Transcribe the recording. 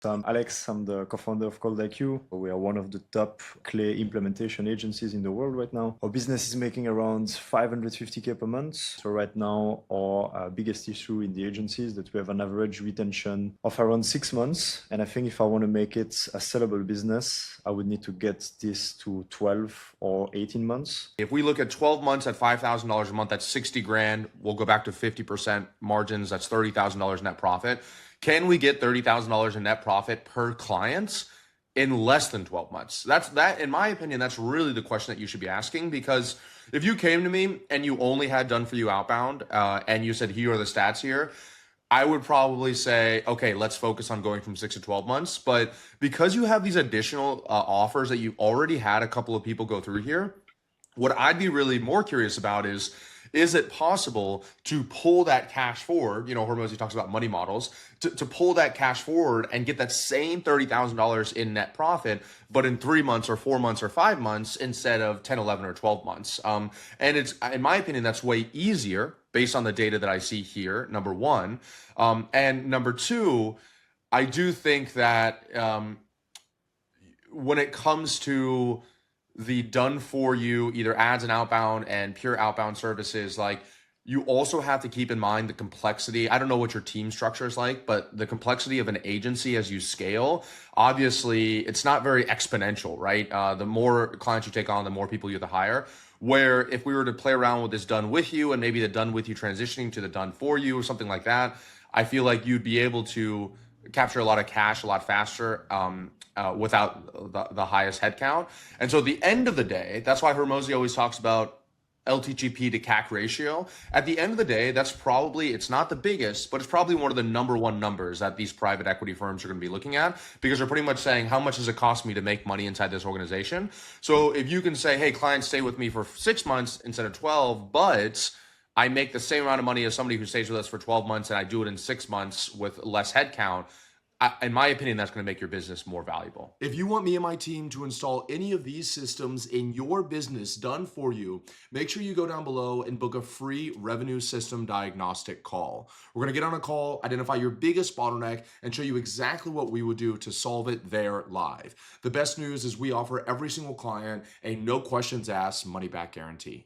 I'm Alex. I'm the co-founder of ColdIQ. We are one of the top clay implementation agencies in the world right now. Our business is making around 550K per month. So right now, our biggest issue in the agency is that we have an average retention of around 6 months. And I think if I want to make it a sellable business, I would need to get this to 12 or 18 months. If we look at 12 months at $5,000 a month, that's 60 grand. We'll go back to 50% margins. That's $30,000 net profit. Can we get $30,000 in net profit per client in less than 12 months? That, in my opinion, that's really the question that you should be asking, because if you came to me and you only had done for you outbound and you said, here are the stats here, I would probably say, okay, let's focus on going from 6 to 12 months. But because you have these additional offers that you already had a couple of people go through here, what I'd be really more curious about is it possible to pull that cash forward? You know, Hormozy talks about money models, to pull that cash forward and get that same $30,000 in net profit, but in 3 months or 4 months or 5 months instead of 10, 11, or 12 months. And it's, in my opinion, that's way easier based on the data that I see here, number one. And number two, I do think that when it comes to the done for you, either ads and outbound and pure outbound services, like, you also have to keep in mind the complexity. I don't know what your team structure is like, but the complexity of an agency as you scale, obviously it's not very exponential, right? The more clients you take on, the more people you have to hire. Where if we were to play around with this done with you and maybe the done with you transitioning to the done for you or something like that, I feel like you'd be able to capture a lot of cash a lot faster without the highest headcount. And so at the end of the day, that's why Hormozy always talks about LTGP to CAC ratio. At the end of the day, that's probably, it's not the biggest, but it's probably one of the number one numbers that these private equity firms are going to be looking at, because they're pretty much saying, how much does it cost me to make money inside this organization? So if you can say, hey, clients stay with me for 6 months instead of 12, but I make the same amount of money as somebody who stays with us for 12 months and I do it in 6 months with less headcount, in my opinion, that's going to make your business more valuable. If you want me and my team to install any of these systems in your business done for you, make sure you go down below and book a free revenue system diagnostic call. We're going to get on a call, identify your biggest bottleneck, and show you exactly what we would do to solve it there live. The best news is we offer every single client a no questions asked money back guarantee.